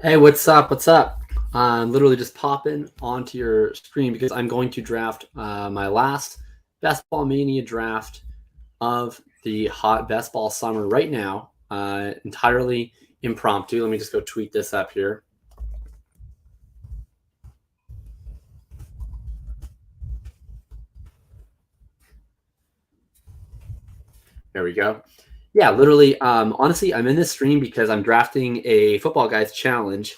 Hey, what's up? What's up? I'm literally just popping onto your screen because I'm going to draft my last Best Ball Mania draft of the hot Best Ball summer right now. Entirely impromptu. Let me just go tweet this up here. There we go. Yeah, literally. Honestly, I'm in this stream because I'm drafting a Football Guys challenge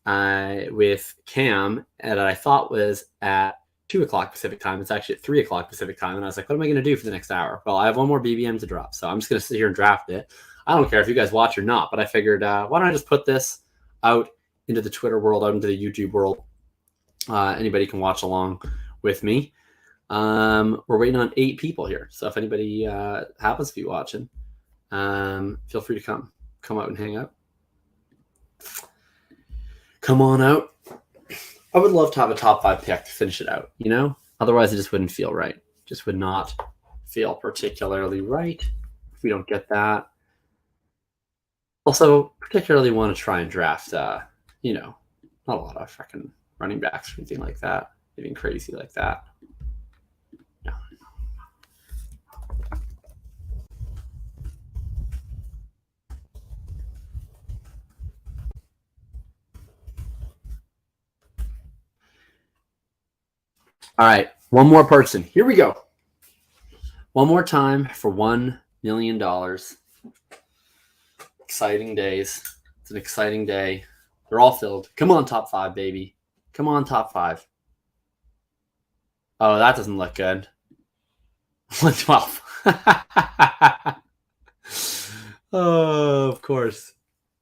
with Cam that I thought was at 2 o'clock Pacific time. It's actually at 3 o'clock Pacific time. And I was like, what am I going to do for the next hour? Well, I have one more BBM to drop. So I'm just going to sit here and draft it. I don't care if you guys watch or not, but I figured, why don't I just put this out into the Twitter world, out into the YouTube world? Anybody can watch along with me. We're waiting on 8 people here. So if anybody happens to be watching, feel free to come out and hang out. Come on out. I would love to have a top 5 pick to finish it out, you know? Otherwise, it just wouldn't feel right. Just would not feel particularly right if we don't get that. Also, particularly want to try and draft, not a lot of freaking running backs or anything like that. Anything crazy like that. No. All right, one more person. Here we go. One more time for $1 million. Exciting days. It's an exciting day. They're all filled. Come on, top 5, baby. Come on, top 5. Oh, that doesn't look good. 112. Oh, of course.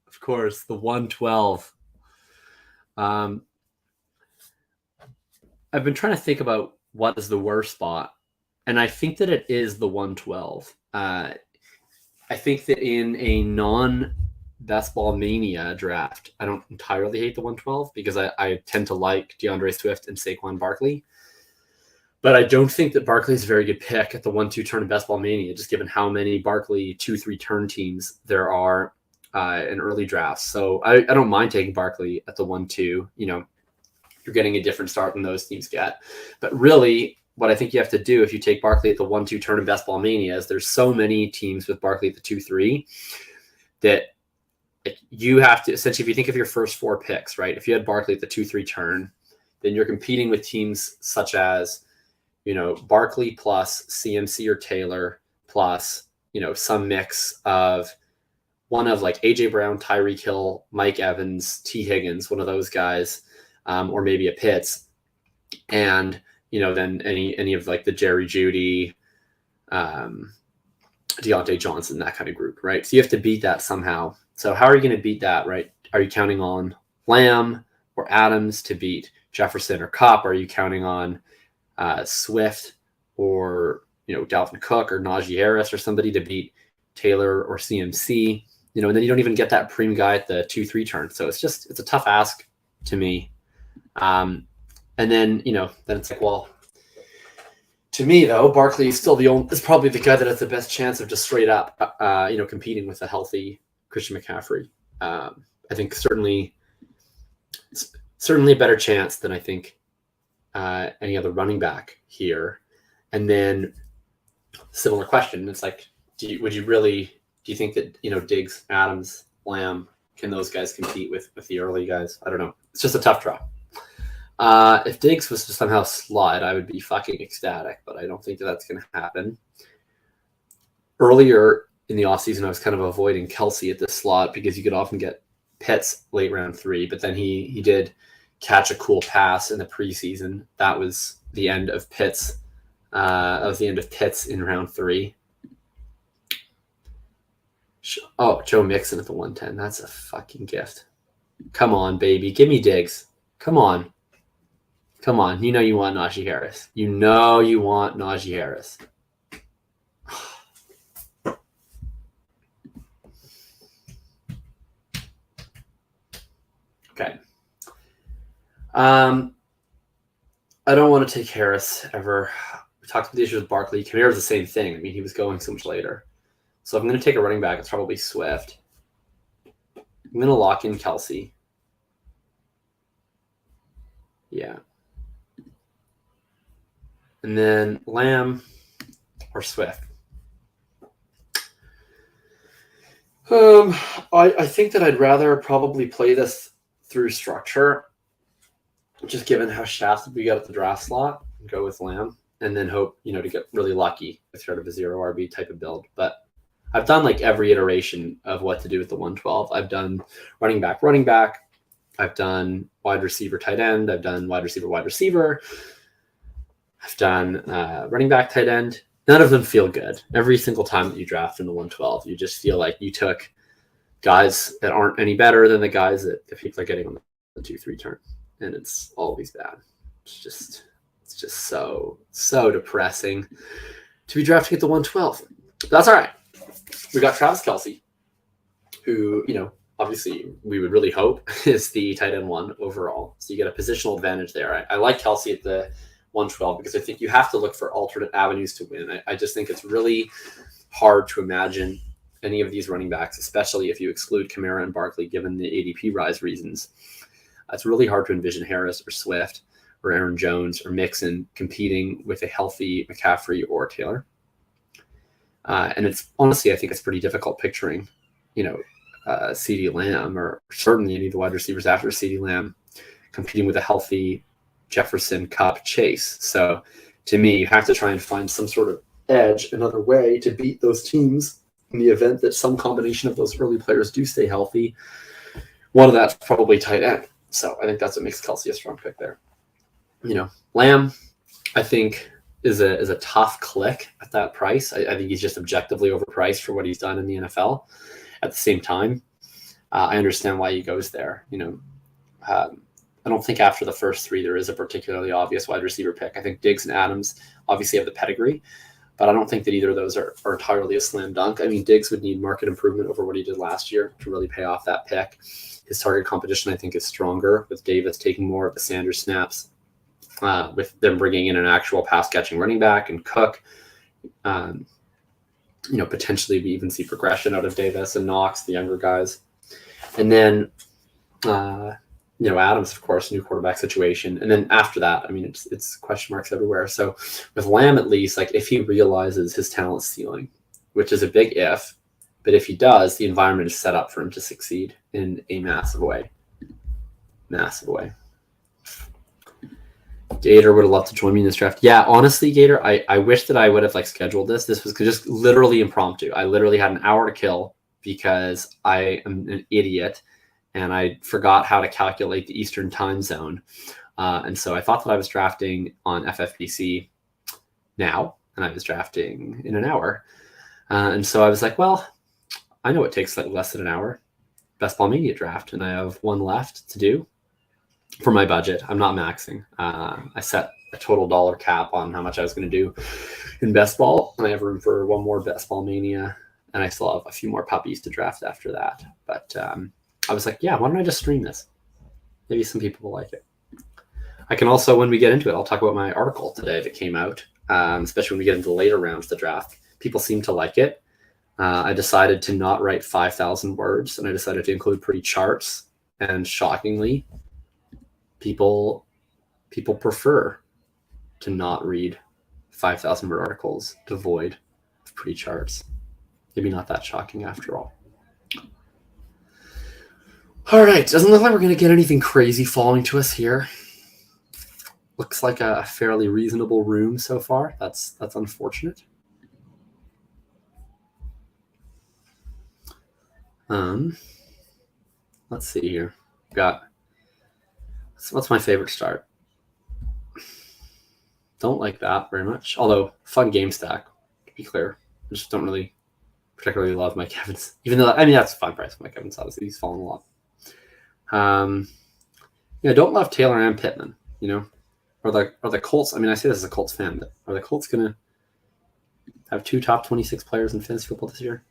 Of course, the 112. I've been trying to think about what is the worst spot, and I think that it is the 112. I think that in a non-Best Ball Mania draft, I don't entirely hate the 112 because I tend to like DeAndre Swift and Saquon Barkley. But I don't think that Barkley is a very good pick at the 1-2 turn in Best Ball Mania, just given how many Barkley 2-3 turn teams there are in early drafts. So I don't mind taking Barkley at the 1-2. You're getting a different start than those teams get. But really, what I think you have to do if you take Barkley at the 1-2 turn in Best Ball Mania is there's so many teams with Barkley at the 2-3 that you have to, essentially, if you think of your first 4 picks, right? If you had Barkley at the 2-3 turn, then you're competing with teams such as, Barkley plus CMC or Taylor plus, some mix of one of like AJ Brown, Tyreek Hill, Mike Evans, T. Higgins, one of those guys. Or maybe a Pitts, and then any of like the Jerry Jeudy, Deontay Johnson, that kind of group, right? So you have to beat that somehow. So how are you going to beat that, right? Are you counting on Lamb or Adams to beat Jefferson or Kupp? Are you counting on Swift or Dalvin Cook or Najee Harris or somebody to beat Taylor or CMC? And then you don't even get that preem guy at the 2-3 turn. So it's a tough ask to me. And then it's like, well, to me though, Barkley is still is probably the guy that has the best chance of just straight up, competing with a healthy Christian McCaffrey. I think certainly a better chance than I think any other running back here. And then similar question. It's like, do you think that, Diggs, Adams, Lamb, can those guys compete with the early guys? I don't know. It's just a tough draw. If Diggs was to somehow slide, I would be fucking ecstatic, but I don't think that that's going to happen. Earlier in the offseason, I was kind of avoiding Kelsey at this slot because you could often get Pitts late round 3, but then he did catch a cool pass in the preseason. That was the end of Pitts. In round 3. Oh, Joe Mixon at the 110. That's a fucking gift. Come on, baby. Give me Diggs. Come on. You want Najee Harris. Okay. I don't want to take Harris ever. We talked about the issues with Barkley. Kamara was the same thing. I mean, he was going so much later. So if I'm going to take a running back, it's probably Swift. I'm going to lock in Kelsey. Yeah. And then Lamb or Swift. I think that I'd rather probably play this through structure, just given how shafted we got at the draft slot, and go with Lamb, and then hope, to get really lucky with sort of a 0 RB type of build. But I've done like every iteration of what to do with the 112. I've done running back. I've done wide receiver, tight end. I've done wide receiver. I've done running back, tight end. None of them feel good. Every single time that you draft in the 112, you just feel like you took guys that aren't any better than the guys that the people are getting on the 2-3 turn. And it's always bad. It's just so depressing to be drafting at the 112. But that's all right. We got Travis Kelce, who, obviously we would really hope is the tight end 1 overall. So you get a positional advantage there. I like Kelce at the 112 because I think you have to look for alternate avenues to win. I just think it's really hard to imagine any of these running backs, especially if you exclude Kamara and Barkley, given the ADP rise reasons. It's really hard to envision Harris or Swift or Aaron Jones or Mixon competing with a healthy McCaffrey or Taylor. And it's honestly, I think it's pretty difficult picturing, CeeDee Lamb or certainly any of the wide receivers after CeeDee Lamb competing with a healthy Jefferson, Kupp, Chase. So to me, you have to try and find some sort of edge, another way to beat those teams in the event that some combination of those early players do stay healthy. One of that's probably tight end. So I think that's what makes Kelce a strong pick there. Lamb, I think, is a tough click at that price. I think he's just objectively overpriced for what he's done in the NFL. At the same time, I understand why he goes there. I don't think after the first 3 there is a particularly obvious wide receiver pick. I think Diggs and Adams obviously have the pedigree, but I don't think that either of those are entirely a slam dunk. I mean, Diggs would need market improvement over what he did last year to really pay off that pick. His target competition, I think, is stronger with Davis taking more of the Sanders snaps, with them bringing in an actual pass-catching running back and Cook. Potentially we even see progression out of Davis and Knox, the younger guys. And then, Adams, of course, new quarterback situation. And then after that, I mean, it's question marks everywhere. So with Lamb, at least, like if he realizes his talent ceiling, which is a big if, but if he does, the environment is set up for him to succeed in a massive way. Gator would have loved to join me in this draft. Yeah, honestly, Gator, I wish that I would have scheduled this. This was just literally impromptu. I literally had an hour to kill because I am an idiot and I forgot how to calculate the Eastern time zone. And so I thought that I was drafting on FFPC now, and I was drafting in an hour. And so I was like, well, I know it takes less than an hour. Best Ball Mania draft, and I have 1 left to do for my budget. I'm not maxing. I set a total dollar cap on how much I was going to do in Best Ball, and I have room for 1 more Best Ball Mania, and I still have a few more puppies to draft after that. But I was like, yeah, why don't I just stream this? Maybe some people will like it. I can also, when we get into it, I'll talk about my article today that came out, especially when we get into the later rounds of the draft. People seem to like it. I decided to not write 5,000 words, and I decided to include pretty charts. And shockingly, people prefer to not read 5,000 word articles devoid of pretty charts. Maybe not that shocking after all. All right, doesn't look like we're going to get anything crazy falling to us here. Looks like a fairly reasonable room so far. That's unfortunate. Let's see here. What's my favorite start? Don't like that very much. Although fun game stack, to be clear. I just don't really particularly love Mike Evans. Even though that's a fun price for Mike Evans. Obviously, he's fallen a lot. Don't love Taylor and Pittman. Are the Colts? I mean, I say this as a Colts fan, but are the Colts gonna have 2 top 26 players in fantasy football this year?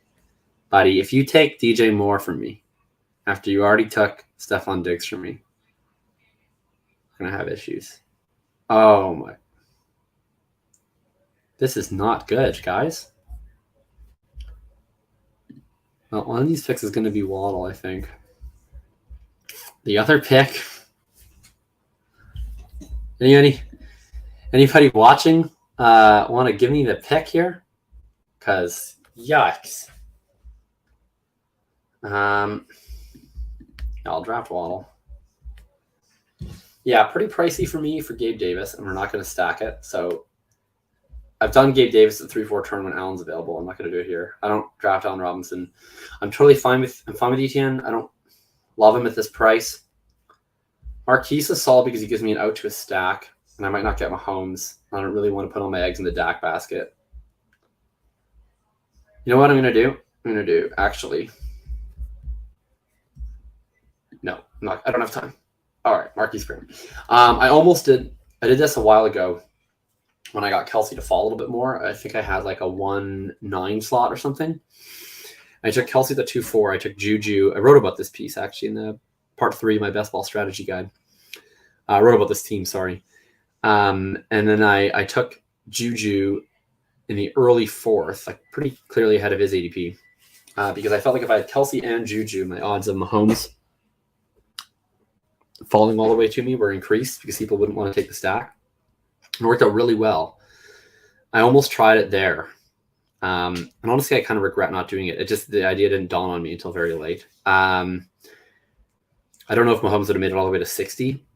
Buddy, if you take DJ Moore from me after you already took Stephon Diggs from me, I'm gonna have issues. Oh my! This is not good, guys. Well, one of these picks is going to be Waddle, I think. The other pick Anybody watching want to give me the pick here? Because yikes. I'll draft Waddle. Yeah, pretty pricey for me for Gabe Davis, and we're not going to stack it. So I've done Gabe Davis at 3-4 turn when Allen's available. I'm not going to do it here. I don't draft Allen Robinson. I'm totally fine with Etienne. I don't love him at this price. Marquise is solid because he gives me an out to a stack, and I might not get Mahomes. I don't really want to put all my eggs in the Dak basket. You know what I'm going to do? I'm going to do, actually. No, I don't have time. All right, Marquise Brown. I did this a while ago when I got Kelsey to fall a little bit more. I think I had like a 1-9 slot or something. I took Kelsey the 2-4. I took Juju. I wrote about this piece actually in the part 3 of my best ball strategy guide. I wrote about this team, sorry. And then I took Juju in the early 4th, like pretty clearly ahead of his ADP, because I felt like if I had Kelsey and Juju, my odds of Mahomes falling all the way to me were increased because people wouldn't want to take the stack. It worked out really well. I almost tried it there. And honestly, I kind of regret not doing it. The idea didn't dawn on me until very late. I don't know if Mahomes would have made it all the way to 60.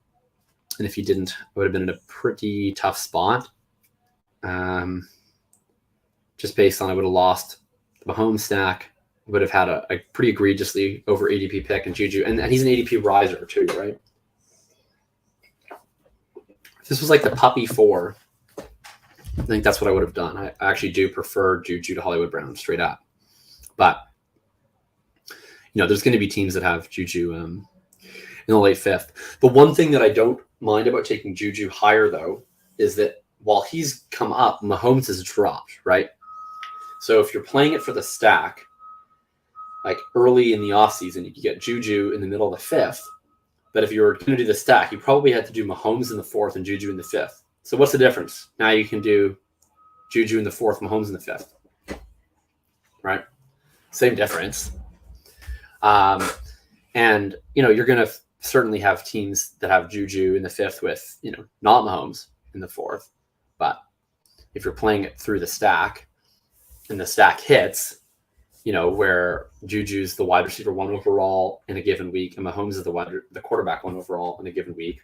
And if he didn't, it would have been in a pretty tough spot. Just based on I would have lost the Mahomes stack, would have had a pretty egregiously over ADP pick and Juju. And he's an ADP riser too, right? If this was like the puppy 4, I think that's what I would have done. I actually do prefer Juju to Hollywood Brown straight up. But, there's going to be teams that have Juju in the late 5th. The one thing that I don't mind about taking Juju higher, though, is that while he's come up, Mahomes has dropped, right? So if you're playing it for the stack, like early in the offseason, you could get Juju in the middle of the 5th. But if you were going to do the stack, you probably had to do Mahomes in the 4th and Juju in the 5th. So what's the difference? Now you can do Juju in the 4th, Mahomes in the 5th. Right? Same difference. And, you're going to certainly have teams that have Juju in the 5th with, not Mahomes in the 4th. But if you're playing it through the stack and the stack hits, where Juju's the wide receiver 1 overall in a given week and Mahomes is the quarterback 1 overall in a given week,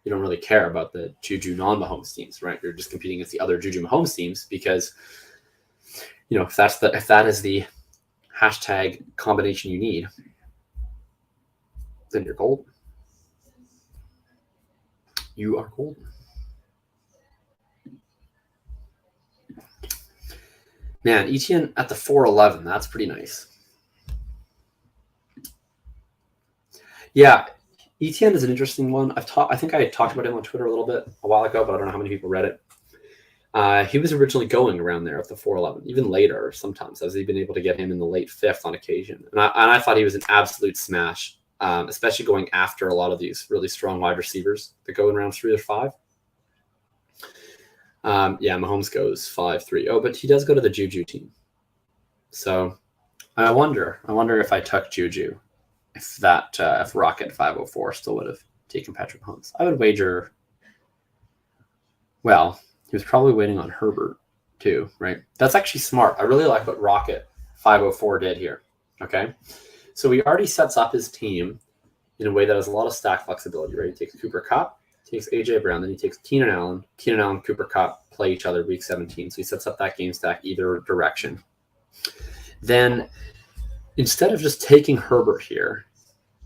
you don't really care about the Juju non-Mahomes teams, right? You're just competing against the other Juju Mahomes teams because, if that is the hashtag combination you need, then you're golden. You are golden. Man, Etienne at the 4-11, that's pretty nice. Yeah, Etienne is an interesting one. I think I talked about him on Twitter a little bit a while ago, but I don't know how many people read it. He was originally going around there at the 4-11, even later sometimes, as he'd been able to get him in the late 5th on occasion. And I thought he was an absolute smash, especially going after a lot of these really strong wide receivers that go in rounds 3 or 5. Mahomes goes 5-3. Oh, but he does go to the Juju team. So I wonder if I took Juju, if Rocket 504 still would have taken Patrick Mahomes. I would wager, well, he was probably waiting on Herbert too, right? That's actually smart. I really like what Rocket 504 did here. Okay. So he already sets up his team in a way that has a lot of stack flexibility, right? He takes Cooper Kupp, takes AJ Brown, then he takes Keenan Allen, Cooper Kupp play each other week 17. So he sets up that game stack either direction. Then instead of just taking Herbert here,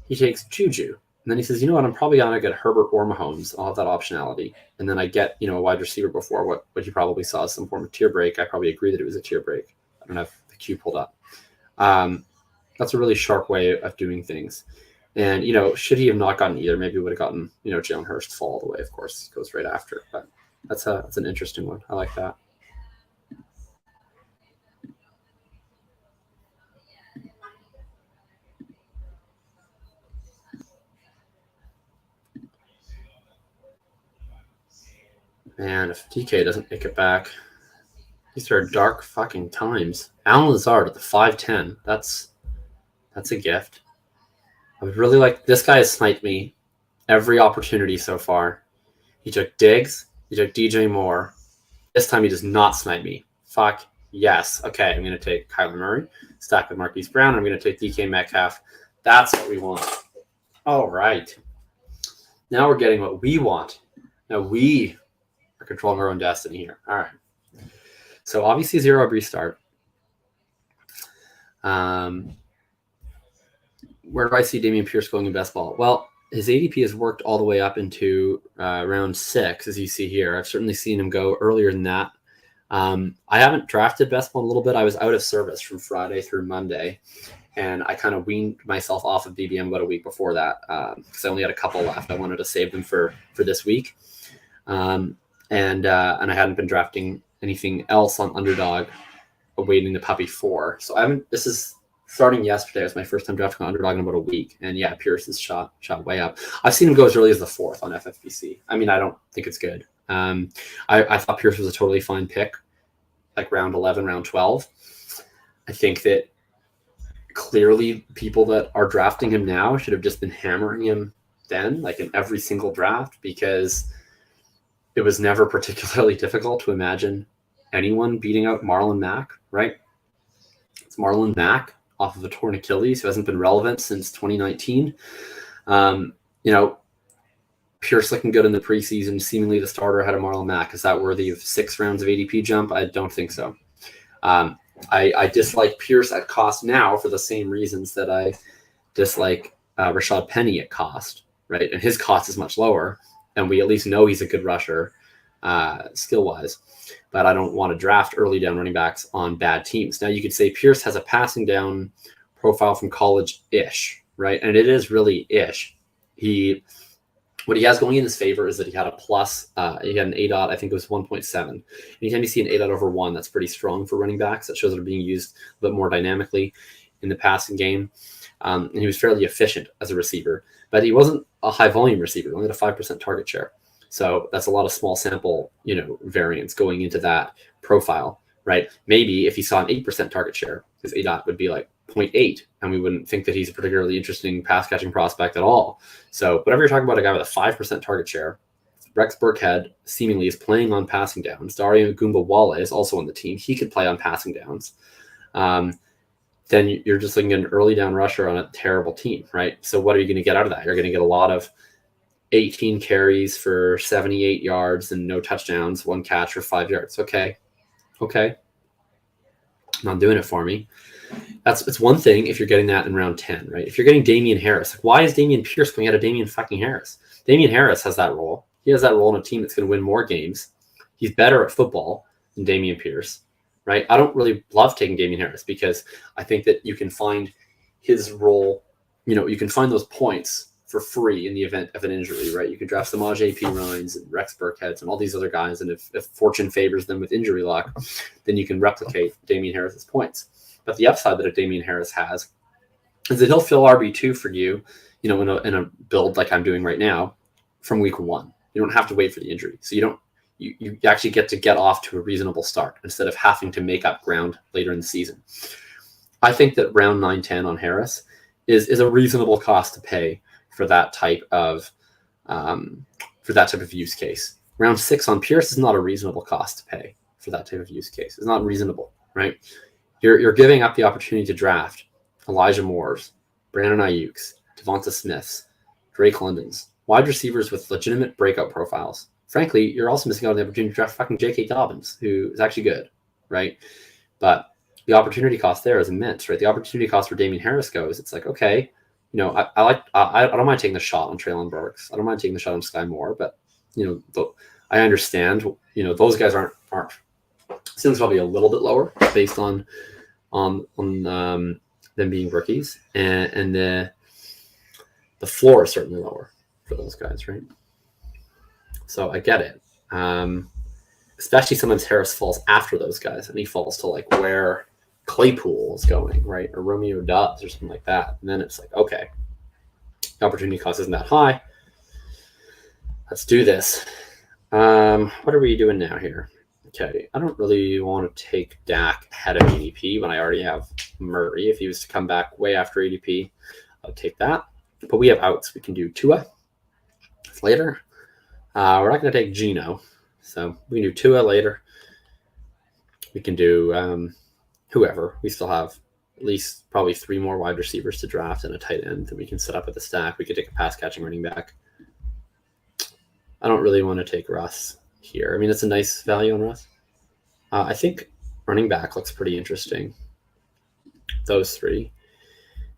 he takes Juju. And then he says, you know what, I'm probably going to get Herbert or Mahomes. I'll have that optionality. And then I get, a wide receiver before what you probably saw as some form of tier break. I probably agree that it was a tier break. I don't have the queue pulled up. That's a really sharp way of doing things. And, should he have not gotten either, maybe he would have gotten, Jalen Hurst fall all the way. Of course, he goes right after. But that's an interesting one. I like that. Man, if DK doesn't make it back, these are dark fucking times. Alan Lazard at the 5'10". That's a gift. I would really like, this guy has sniped me every opportunity so far. He took Diggs. He took DJ Moore. This time he does not snipe me. Fuck yes. Okay, I'm going to take Kyler Murray, stack with Marquise Brown. I'm going to take DK Metcalf. That's what we want. All right. Now we're getting what we want. Now we are controlling our own destiny here. All right. So obviously 0 restart. Where do I see Damian Pierce going in best ball? Well, his ADP has worked all the way up into round 6, as you see here. I've certainly seen him go earlier than that. I haven't drafted best ball in a little bit. I was out of service from Friday through Monday, and I kind of weaned myself off of BBM about a week before that because I only had a couple left. I wanted to save them for this week, and I hadn't been drafting anything else on Underdog, awaiting the puppy 4. So I haven't. This is starting yesterday. It was my first time drafting on Underdog in about a week, and yeah, Pierce is shot way up. I've seen him go as early as the 4th on FFPC. I mean, I don't think it's good. I thought Pierce was a totally fine pick, like round 11, round 12. I think that clearly people that are drafting him now should have just been hammering him then, like in every single draft, because it was never particularly difficult to imagine anyone beating out Marlon Mack, right? It's Marlon Mack off of a torn Achilles who hasn't been relevant since 2019. Pierce looking good in the preseason, seemingly the starter ahead of Marlon Mack. Is that worthy of 6 rounds of ADP jump? I don't think so. I dislike Pierce at cost now for the same reasons that I dislike Rashad Penny at cost, right? And his cost is much lower, and we at least know he's a good rusher skill-wise. But I don't want to draft early down running backs on bad teams. Now, you could say Pierce has a passing down profile from college-ish, right? And it is really ish. What he has going in his favor is that he had a plus. He had an ADOT, I think it was 1.7. Anytime you see an ADOT over 1, that's pretty strong for running backs. That shows that they're being used a bit more dynamically in the passing game. And he was fairly efficient as a receiver. But he wasn't a high-volume receiver. He only had a 5% target share. So that's a lot of small sample, variance going into that profile, right? Maybe if he saw an 8% target share, his ADOT would be like 0.8, and we wouldn't think that he's a particularly interesting pass catching prospect at all. So whatever you're talking about, a guy with a 5% target share, Rex Burkhead seemingly is playing on passing downs. Dario Wale is also on the team. He could play on passing downs. Then you're just looking at an early down rusher on a terrible team, right? So what are you going to get out of that? You're going to get a lot of 18 carries for 78 yards and no touchdowns, 1 catch for 5 yards. Okay. Not doing it for me. It's one thing if you're getting that in round 10, right? If you're getting Damian Harris, like, why is Damian Pierce going out of Damian fucking Harris? Damian Harris has that role. He has that role in a team that's going to win more games. He's better at football than Damian Pierce, right? I don't really love taking Damian Harris because I think that you can find his role, you can find those points for free in the event of an injury, right? You can draft Samaj A.P. Ryans and Rex Burkheads and all these other guys, and if fortune favors them with injury luck, then you can replicate Damian Harris's points. But the upside that a Damian Harris has is that he'll fill RB2 for you, in a build like I'm doing right now from week 1. You don't have to wait for the injury. So you actually get off to a reasonable start instead of having to make up ground later in the season. I think that round 9-10 on Harris is a reasonable cost to pay for that type of use case. Round 6 on Pierce is not a reasonable cost to pay for that type of use case. It's not reasonable, right? You're giving up the opportunity to draft Elijah Moore's, Brandon Ayuk's, Devonta Smith's, Drake London's, wide receivers with legitimate breakout profiles. Frankly, you're also missing out on the opportunity to draft fucking J.K. Dobbins, who is actually good, right? But the opportunity cost there is immense, right? The opportunity cost for Damian Harris goes, it's like, okay, I don't mind taking the shot on Treylon Burks. I don't mind taking the shot on Sky Moore, but I understand, those guys aren't ceiling's probably a little bit lower based on them being rookies, and the floor is certainly lower for those guys, right? So I get it. Especially sometimes Harris falls after those guys, and he falls to like where Claypool is going, right? Or Romeo Doubs or something like that. And then it's like, okay, the opportunity cost isn't that high. Let's do this. What are we doing now here? Okay, I don't really want to take Dak ahead of ADP when I already have Murray. If he was to come back way after ADP, I'll take that. But we have outs. We can do Tua later. We're not going to take Geno, so we can do Tua later. We can do whoever. We still have at least probably 3 more wide receivers to draft and a tight end that we can set up with the stack. We could take a pass catching running back. I don't really want to take Russ here. I mean, it's a nice value on Russ. I think running back looks pretty interesting. Those 3.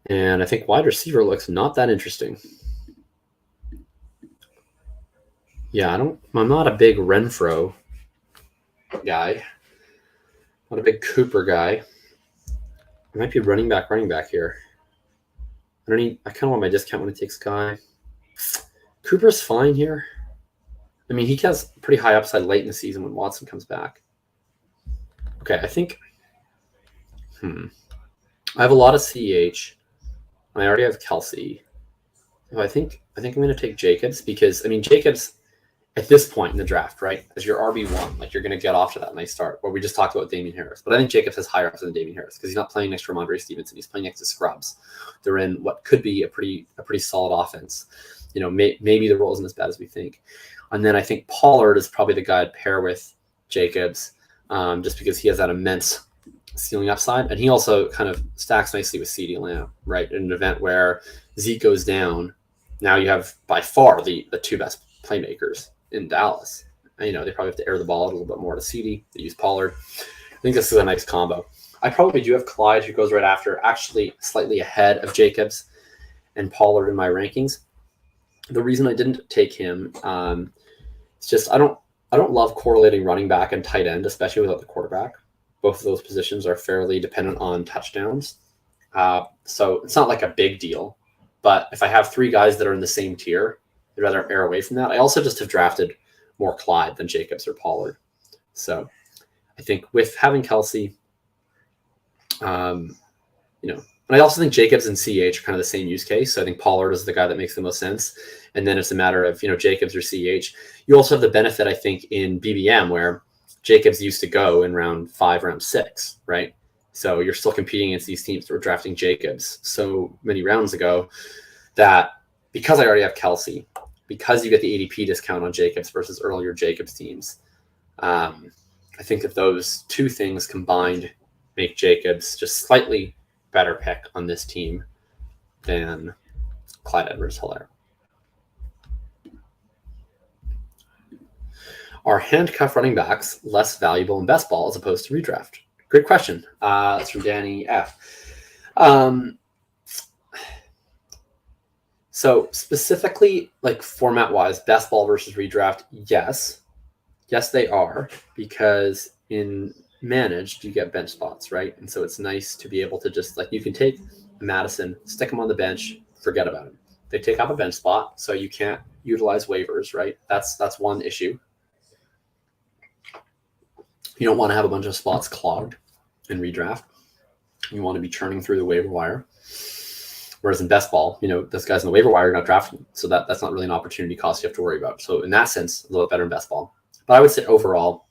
And I think wide receiver looks not that interesting. Yeah, I'm not a big Renfro guy. Not a big Cooper guy. I might be running back here. I kind of want my discount when it takes Guy. Cooper's fine here. I mean, he has pretty high upside late in the season when Watson comes back. Okay, I think. I have a lot of CEH. I already have Kelsey. So I think I'm going to take Jacobs because, I mean, Jacobs at this point in the draft, right, as your RB1, like you're going to get off to that nice start where we just talked about Damian Harris. But I think Jacobs has higher upside than Damian Harris because he's not playing next to Ramondre Stevenson. He's playing next to scrubs. They're in what could be a pretty solid offense. You know, maybe the role isn't as bad as we think. And then I think Pollard is probably the guy I'd pair with Jacobs just because he has that immense ceiling upside. And he also kind of stacks nicely with CeeDee Lamb, right? In an event where Zeke goes down, now you have by far the 2 best playmakers in Dallas. And, you know, they probably have to air the ball out a little bit more to CeeDee. They use Pollard. I think this is a nice combo. I probably do have Clyde, who goes right after, actually slightly ahead of Jacobs and Pollard in my rankings. The reason I didn't take him, it's just I don't love correlating running back and tight end, especially without the quarterback. Both of those positions are fairly dependent on touchdowns. So it's not like a big deal. But if I have 3 guys that are in the same tier, I'd rather err away from that. I also just have drafted more Clyde than Jacobs or Pollard. So I think with having Kelsey, you know, and I also think Jacobs and CH are kind of the same use case. So I think Pollard is the guy that makes the most sense. And then it's a matter of, you know, Jacobs or CH. You also have the benefit, I think, in BBM where Jacobs used to go in round 5, round 6, right? So you're still competing against these teams that were drafting Jacobs so many rounds ago that because I already have Kelsey, because you get the ADP discount on Jacobs versus earlier Jacobs teams, I think that those 2 things combined make Jacobs just slightly better pick on this team than Clyde Edwards-Helaire. Are handcuff running backs less valuable in best ball as opposed to redraft? Great question. That's from Danny F. So specifically, like format-wise, best ball versus redraft, yes. Yes, they are, because in managed, you get bench spots, right? And so it's nice to be able to just, like, you can take Madison, stick him on the bench, forget about him. They take up a bench spot, so you can't utilize waivers, right? That's one issue. You don't want to have a bunch of spots clogged in redraft. You want to be churning through the waiver wire. Whereas in best ball, you know, this guy's in the waiver wire, you're not drafting him. So that's not really an opportunity cost you have to worry about. So in that sense, a little bit better in best ball. But I would say overall,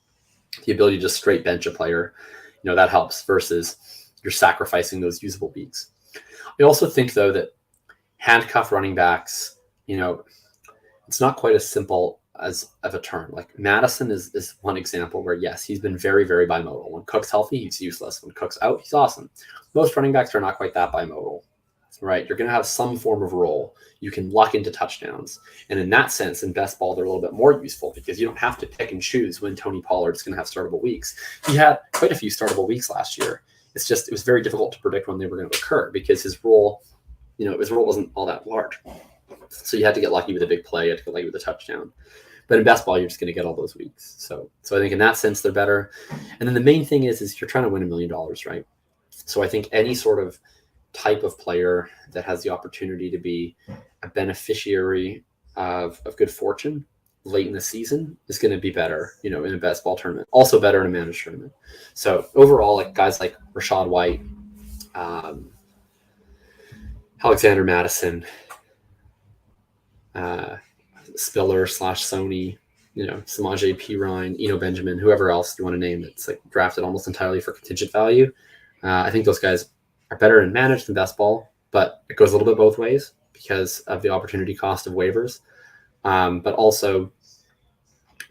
the ability to just straight bench a player, you know, that helps versus you're sacrificing those usable weeks. I also think, though, that handcuff running backs, you know, it's not quite as simple as of a term. Like Madison is one example where, yes, he's been very, very bimodal. When Cook's healthy, he's useless. When Cook's out, he's awesome. Most running backs are not quite that bimodal, right? You're going to have some form of role. You can luck into touchdowns. And in that sense, in best ball, they're a little bit more useful because you don't have to pick and choose when Tony Pollard's going to have startable weeks. He had quite a few startable weeks last year. It's just, it was very difficult to predict when they were going to occur because his role, you know, his role wasn't all that large. So you had to get lucky with a big play. You had to get lucky with a touchdown. But in best ball, you're just going to get all those weeks. So I think in that sense, they're better. And then the main thing is you're trying to win $1 million, right? So I think any sort of type of player that has the opportunity to be a beneficiary of good fortune late in the season is going to be better, you know, in a best ball tournament. Also better in a managed tournament. So overall, like guys like Rashad White, Alexander Madison, Spiller / Sony, you know, Samaje Perine, Eno Benjamin, whoever else you want to name that's like drafted almost entirely for contingent value. I think those guys are better in managed than best ball, but it goes a little bit both ways because of the opportunity cost of waivers. But also,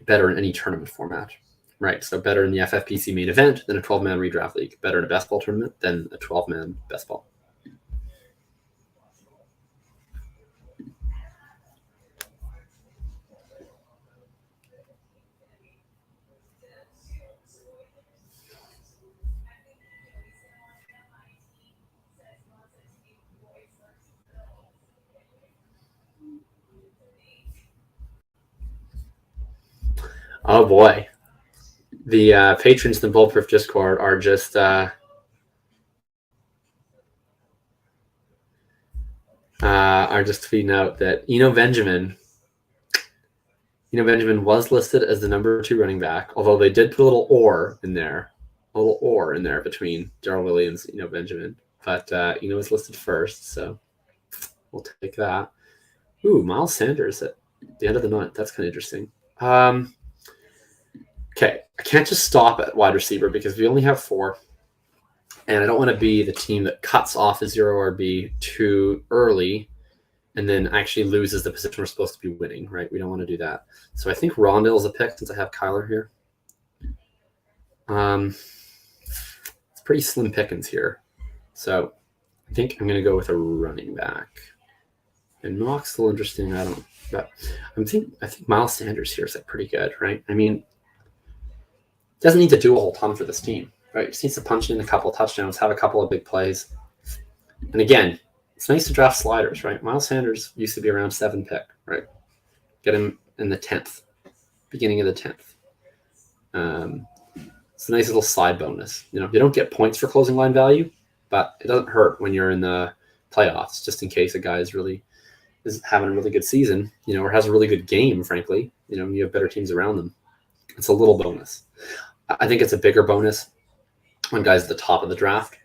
better in any tournament format, right? So better in the FFPC main event than a 12-man redraft league, better in a best ball tournament than a 12-man best ball. Oh boy, the patrons in the Bulletproof Discord are just tweeting out that Benjamin was listed as the number 2 running back, although they did put a little or in there between Darrell Williams and Benjamin. But was listed first, so we'll take that. Ooh, Miles Sanders at the end of the night. That's kind of interesting. Okay, I can't just stop at wide receiver because we only have 4. And I don't want to be the team that cuts off a 0 RB too early and then actually loses the position we're supposed to be winning, right? We don't want to do that. So I think Rondale is a pick since I have Kyler here. It's pretty slim pickings here. So I think I'm going to go with a running back. And Mock's still interesting. I think Miles Sanders here is pretty good, right? I mean, doesn't need to do a whole ton for this team, right? Just needs to punch in a couple of touchdowns, have a couple of big plays. And again, it's nice to draft sliders, right? Miles Sanders used to be around 7 pick, right? Get him in the 10th, beginning of the 10th. It's a nice little slide bonus. You don't get points for closing line value, but it doesn't hurt when you're in the playoffs, just in case a guy is having a really good season, or has a really good game, frankly. You have better teams around them. It's a little bonus. I think it's a bigger bonus on guys at the top of the draft,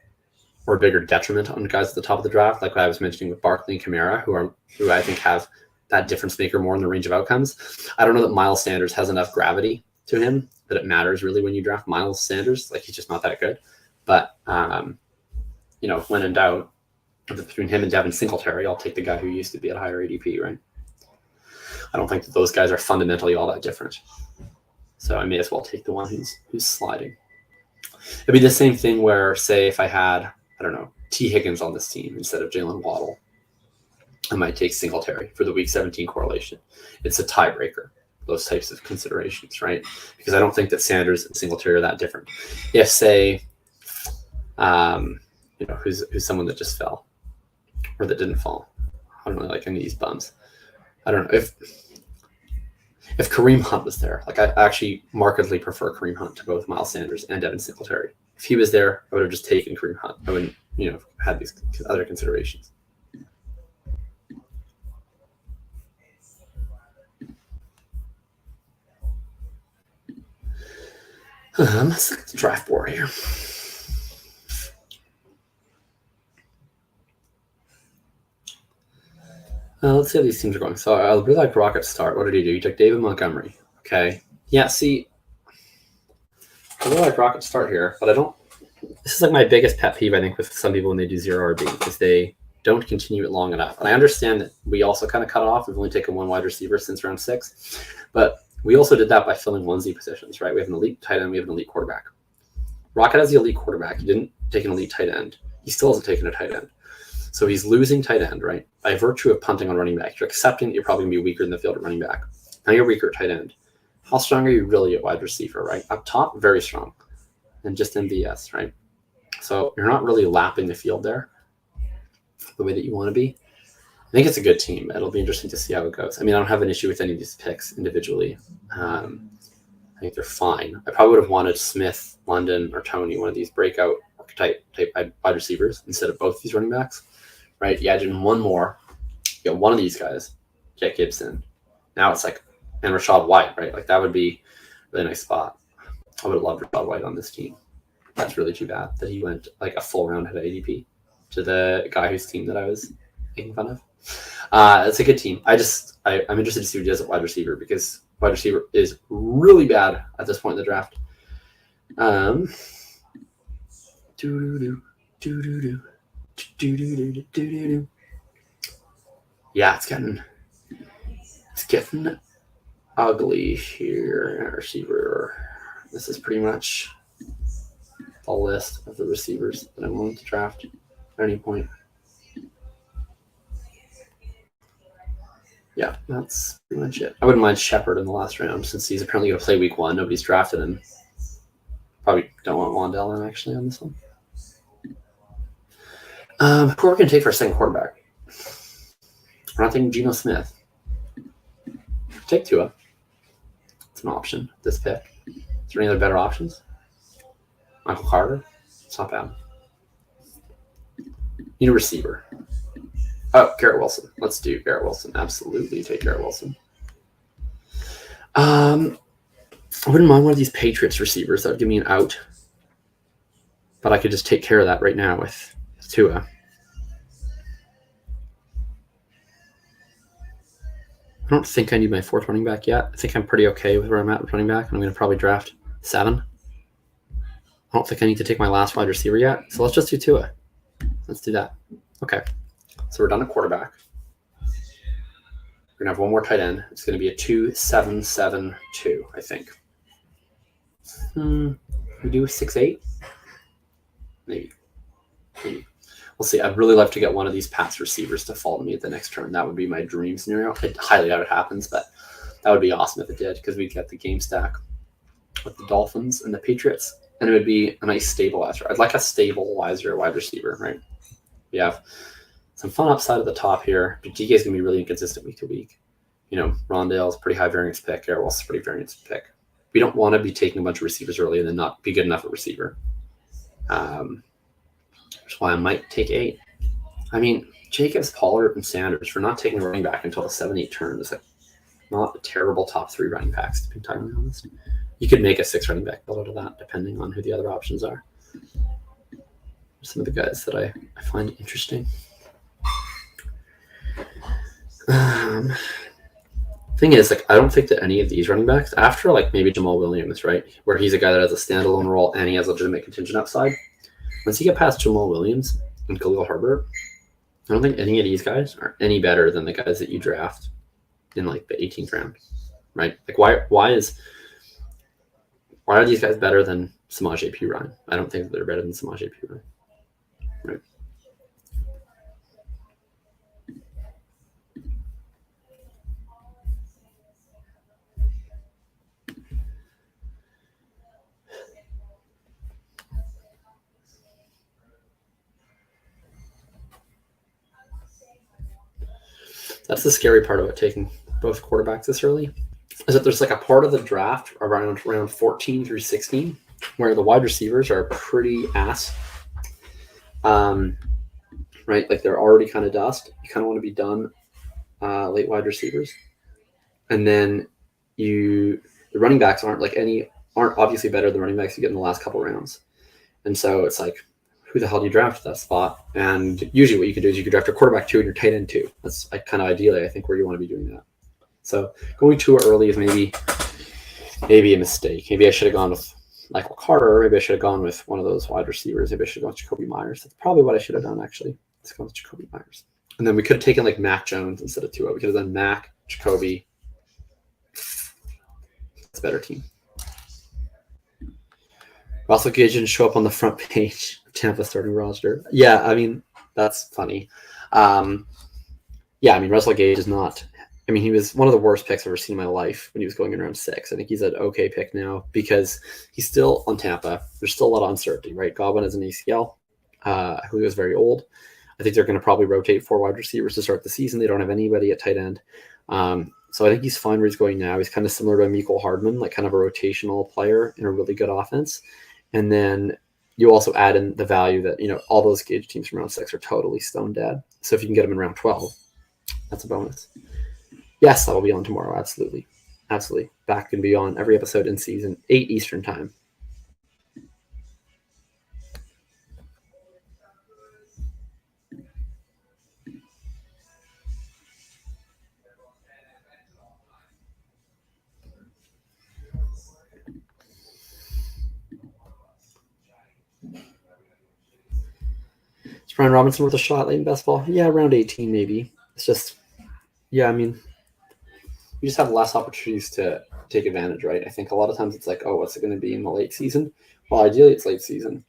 or a bigger detriment on guys at the top of the draft, like what I was mentioning with Barkley and Kamara, who I think have that difference maker more in the range of outcomes. I don't know that Miles Sanders has enough gravity to him that it matters really when you draft Miles Sanders. Like, he's just not that good. But when in doubt, between him and Devin Singletary, I'll take the guy who used to be at a higher ADP, right? I don't think that those guys are fundamentally all that different. So I may as well take the one who's sliding. It'd be the same thing where, say, if I had, T. Higgins on this team instead of Jalen Waddle, I might take Singletary for the week 17 correlation. It's a tiebreaker, those types of considerations, right? Because I don't think that Sanders and Singletary are that different. If, say, who's someone that just fell or that didn't fall. I don't really like any of these bums. I don't know if Kareem Hunt was there. Like, I actually markedly prefer Kareem Hunt to both Miles Sanders and Devin Singletary. If he was there, I would have just taken Kareem Hunt. I wouldn't, had these other considerations. Let's look at the draft board here. Let's see how these teams are going. So I really like Rocket start. What did he do? He took David Montgomery. Okay. Yeah, see, I really like Rocket start here, but I don't. This is like my biggest pet peeve, I think, with some people when they do 0 RB, because they don't continue it long enough. And I understand that we also kind of cut off. We've only taken 1 wide receiver since round 6. But we also did that by filling onesie positions, right? We have an elite tight end. We have an elite quarterback. Rocket has the elite quarterback. He didn't take an elite tight end. He still hasn't taken a tight end. So he's losing tight end, right? By virtue of punting on running back. You're accepting that you're probably going to be weaker in the field at running back. Now you're weaker at tight end. How strong are you really at wide receiver, right? Up top, very strong. And just MVS, right? So you're not really lapping the field there the way that you want to be. I think it's a good team. It'll be interesting to see how it goes. I mean, I don't have an issue with any of these picks individually. I think they're fine. I probably would have wanted Smith, London, or Tony, one of these breakout type wide receivers instead of both these running backs, right? You add in one more, you get one of these guys, get Gibson. Now it's like, and Rachaad White, right? Like, that would be a really nice spot. I would have loved Rachaad White on this team. That's really too bad that he went like a full round ahead of ADP to the guy whose team that I was making fun of. It's a good team. I'm interested to see what he does at wide receiver, because wide receiver is really bad at this point in the draft. Yeah, it's getting ugly here at receiver. This is pretty much the list of the receivers that I'm willing to draft at any point. Yeah, that's pretty much it. I wouldn't mind Shepard in the last round since he's apparently going to play week 1. Nobody's drafted him. Probably don't want Wandell in actually on this one. Who are we going to take for a second quarterback? We're not taking Geno Smith. Take Tua. It's an option, this pick. Is there any other better options? Michael Carter? It's not bad. Need a receiver. Oh, Garrett Wilson. Let's do Garrett Wilson. Absolutely take Garrett Wilson. I wouldn't mind one of these Patriots receivers. That would give me an out. But I could just take care of that right now with Tua. I don't think I need my 4th running back yet. I think I'm pretty okay with where I'm at with running back. I'm going to probably draft 7. I don't think I need to take my last wide receiver yet. So let's just do Tua. Let's do that. Okay. So we're done at quarterback. We're going to have one more tight end. It's going to be a 2-7-7-2, I think. We do 6-8? Maybe. We'll see. I'd really love to get one of these Pats receivers to fall to me at the next turn. That would be my dream scenario. I highly doubt it happens, but that would be awesome if it did because we'd get the game stack with the Dolphins and the Patriots, and it would be a nice stabilizer. I'd like a stabilizer wide receiver, right? We have some fun upside at the top here, but DK is going to be really inconsistent week to week. Rondale's pretty high variance pick. Garrett Wilson's pretty variance pick. We don't want to be taking a bunch of receivers early and then not be good enough at receiver. That's why I might take 8. I mean, Jacobs, Pollard, and Sanders for not taking a running back until the 7-8 turn is not a terrible top 3 running backs, to be entirely honest. You could make a 6 running back build out of that, depending on who the other options are. Some of the guys that I find interesting. Thing is, I don't think that any of these running backs, after maybe Jamal Williams, right, where he's a guy that has a standalone role and he has legitimate contingent upside. Once you get past Jamal Williams and Khalil Herbert, I don't think any of these guys are any better than the guys that you draft in the 18th round, right? Why are these guys better than Samaje Perine? I don't think that they're better than Samaje Perine, right? That's the scary part about taking both quarterbacks this early, is that there's a part of the draft around 14 through 16 where the wide receivers are pretty ass, right? They're already kind of dust. You kind of want to be done late wide receivers, and then the running backs aren't obviously better than running backs you get in the last couple rounds, and so it's who the hell do you draft at that spot? And usually what you can do is you can draft a quarterback 2 and your tight end 2. That's kind of ideally, I think, where you want to be doing that. So going too early is maybe a mistake. Maybe I should have gone with Michael Carter. Maybe I should have gone with one of those wide receivers. Maybe I should have gone with Jacoby Myers. That's probably what I should have done, actually. Let's go with Jacoby Myers. And then we could have taken Mac Jones instead of Tua. We could have done Mac, Jacoby. It's a better team. Russell Gage didn't show up on the front page of Tampa starting roster. Yeah, I mean, that's funny. Russell Gage is not. He was one of the worst picks I've ever seen in my life when he was going in round 6. I think he's an okay pick now because he's still on Tampa. There's still a lot of uncertainty, right? Godwin is an ACL, who is very old. I think they're going to probably rotate 4 wide receivers to start the season. They don't have anybody at tight end. So I think he's fine where he's going now. He's kind of similar to Mecole Hardman, kind of a rotational player in a really good offense. And then you also add in the value that, all those Gage teams from round 6 are totally stone dead. So if you can get them in round 12, that's a bonus. Yes, I will be on tomorrow. Absolutely. Absolutely. Back and be on every episode in season 8 Eastern time. Is Brian Robinson worth a shot late in best ball? Yeah, round 18 maybe. It's just, you just have less opportunities to take advantage, right? I think a lot of times it's like, oh, what's it going to be in the late season? Well, ideally it's late season.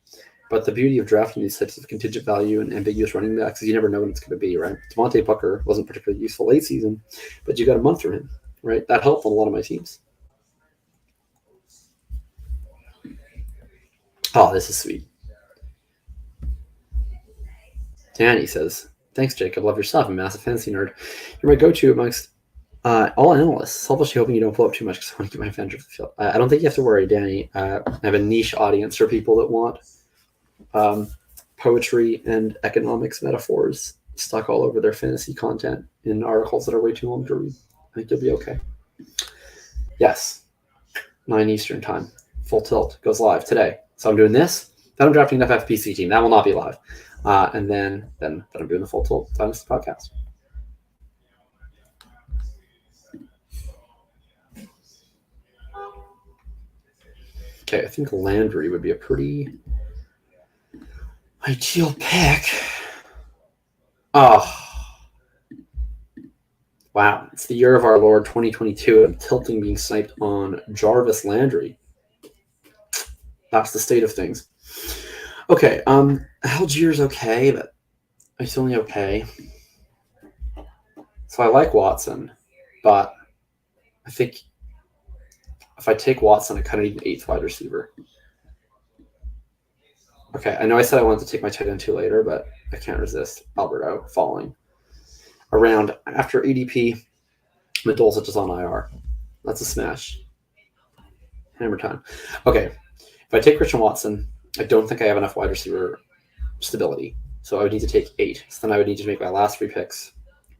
But the beauty of drafting these types of contingent value and ambiguous running backs is you never know when it's going to be, right? Devontae Booker wasn't particularly useful late season, but you got a month from him, right? That helped on a lot of my teams. Oh, this is sweet. Danny says, thanks, Jacob. Love your stuff. I'm a massive fantasy nerd. You're my go-to amongst all analysts. Selfishly hoping you don't blow up too much because I want to keep my fans fulfilled. I don't think you have to worry, Danny. I have a niche audience for people that want poetry and economics metaphors stuck all over their fantasy content in articles that are way too long to read. I think you'll be okay. Yes, 9 Eastern time. Full Tilt goes live today. So I'm doing this. Then I'm drafting an FFPC team. That will not be live. And then I'm doing the Full Tilt Dynasty podcast. Okay, I think Landry would be a pretty ideal pick. Oh. Wow, it's the year of our Lord 2022. I'm tilting being sniped on Jarvis Landry. That's the state of things. Okay, Algier's okay, but it's only okay. So I like Watson, but I think if I take Watson, I kind of need an 8th wide receiver. Okay, I know I said I wanted to take my tight end 2 later, but I can't resist Alberto falling. Around after ADP, Medolcic is on IR. That's a smash. Hammer time. Okay, if I take Christian Watson, I don't think I have enough wide receiver stability. So I would need to take 8. So then I would need to make my last 3 picks,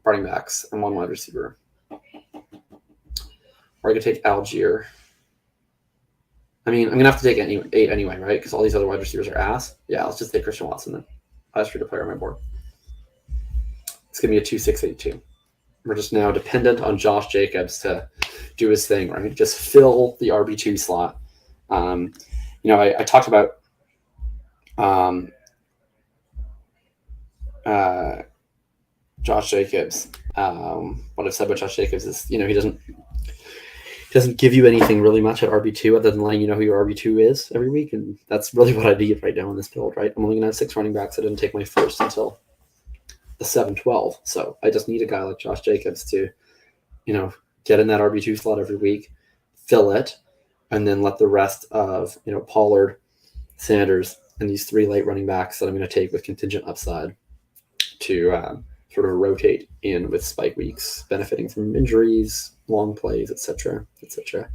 running backs, and 1 wide receiver. Or I could take Algier. I mean, I'm going to have to take 8 anyway, right? Because all these other wide receivers are ass. Yeah, let's just take Christian Watson then. Last free to player on my board. It's going to be a 2-6-8-2. We're just now dependent on Josh Jacobs to do his thing, right? Just fill the RB2 slot. I talked about Josh Jacobs. What I've said about Josh Jacobs is, he doesn't give you anything really much at RB2 other than letting you know who your RB2 is every week, and that's really what I need right now in this build, right? I'm only going to have 6 running backs. I didn't take my first until the 7-12, so I just need a guy like Josh Jacobs to, get in that RB2 slot every week, fill it, and then let the rest of, Pollard, Sanders, and these 3 late running backs that I'm going to take with contingent upside to sort of rotate in with spike weeks, benefiting from injuries, long plays, etc., etc.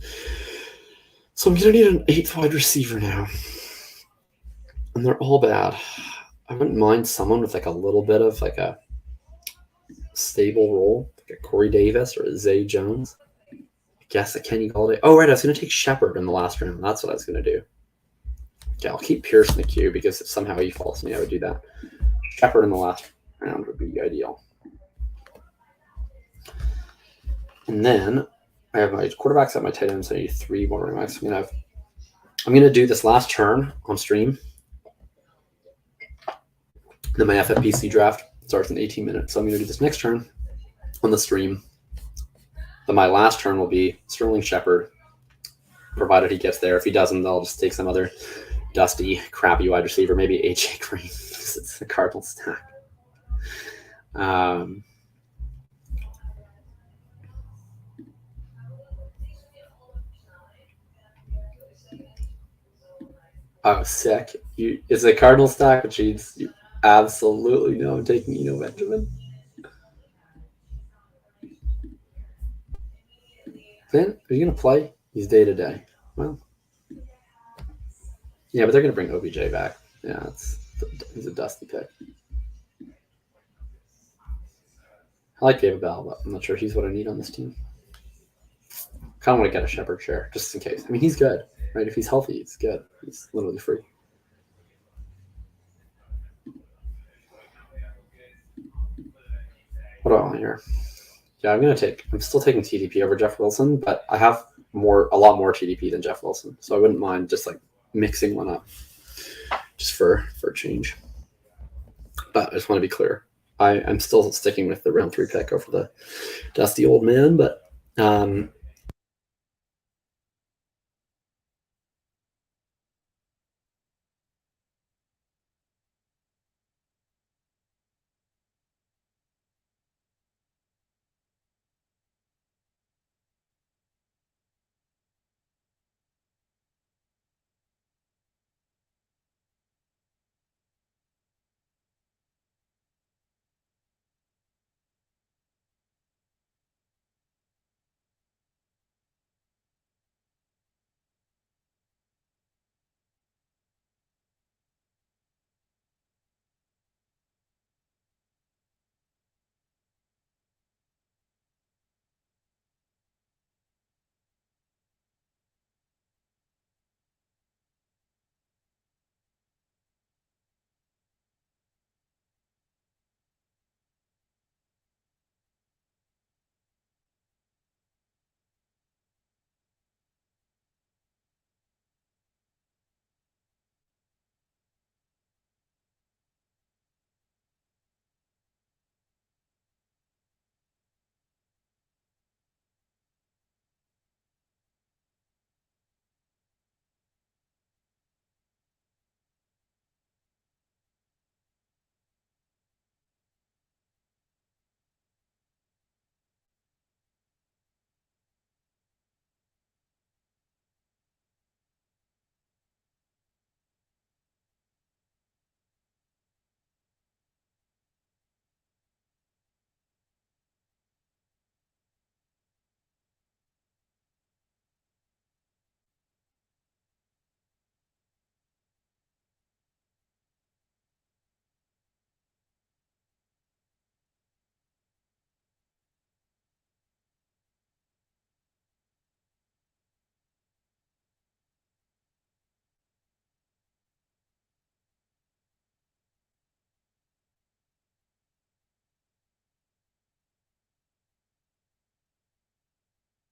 So I'm going to need an 8th wide receiver now. And they're all bad. I wouldn't mind someone with like a little bit of like a stable role, like a Corey Davis or a Zay Jones. I guess a Kenny Galladay. Oh, right, I was going to take Shepard in the last round. That's what I was going to do. Okay, I'll keep Pierce in the queue because if somehow he falls to me, I would do that. Shepard in the last round would be ideal. And then I have my quarterbacks at my tight ends. So I need 3 more running backs. I'm going to do this last turn on stream. Then my FFPC draft starts in 18 minutes. So I'm going to do this next turn on the stream. Then my last turn will be Sterling Shepard, provided he gets there. If he doesn't, I'll just take some other dusty, crappy wide receiver, maybe AJ Green, because it's the Cardinals stack. I'm sick. It's a Cardinal stack, which means you absolutely know I'm taking Benjamin. Then, are you going to play? He's day to day. Well, yeah, but they're going to bring OBJ back. Yeah, he's a dusty pick. I like David Bell, but I'm not sure he's what I need on this team. Kind of want to get a Shepard share, just in case. I mean, he's good, right? If he's healthy, he's good. He's literally free. What do I want here? Yeah, I'm still taking TDP over Jeff Wilson, but I have a lot more TDP than Jeff Wilson. So I wouldn't mind just like mixing one up just for a change. But I just want to be clear. I'm still sticking with the round 3 pick over the dusty old man, but Um,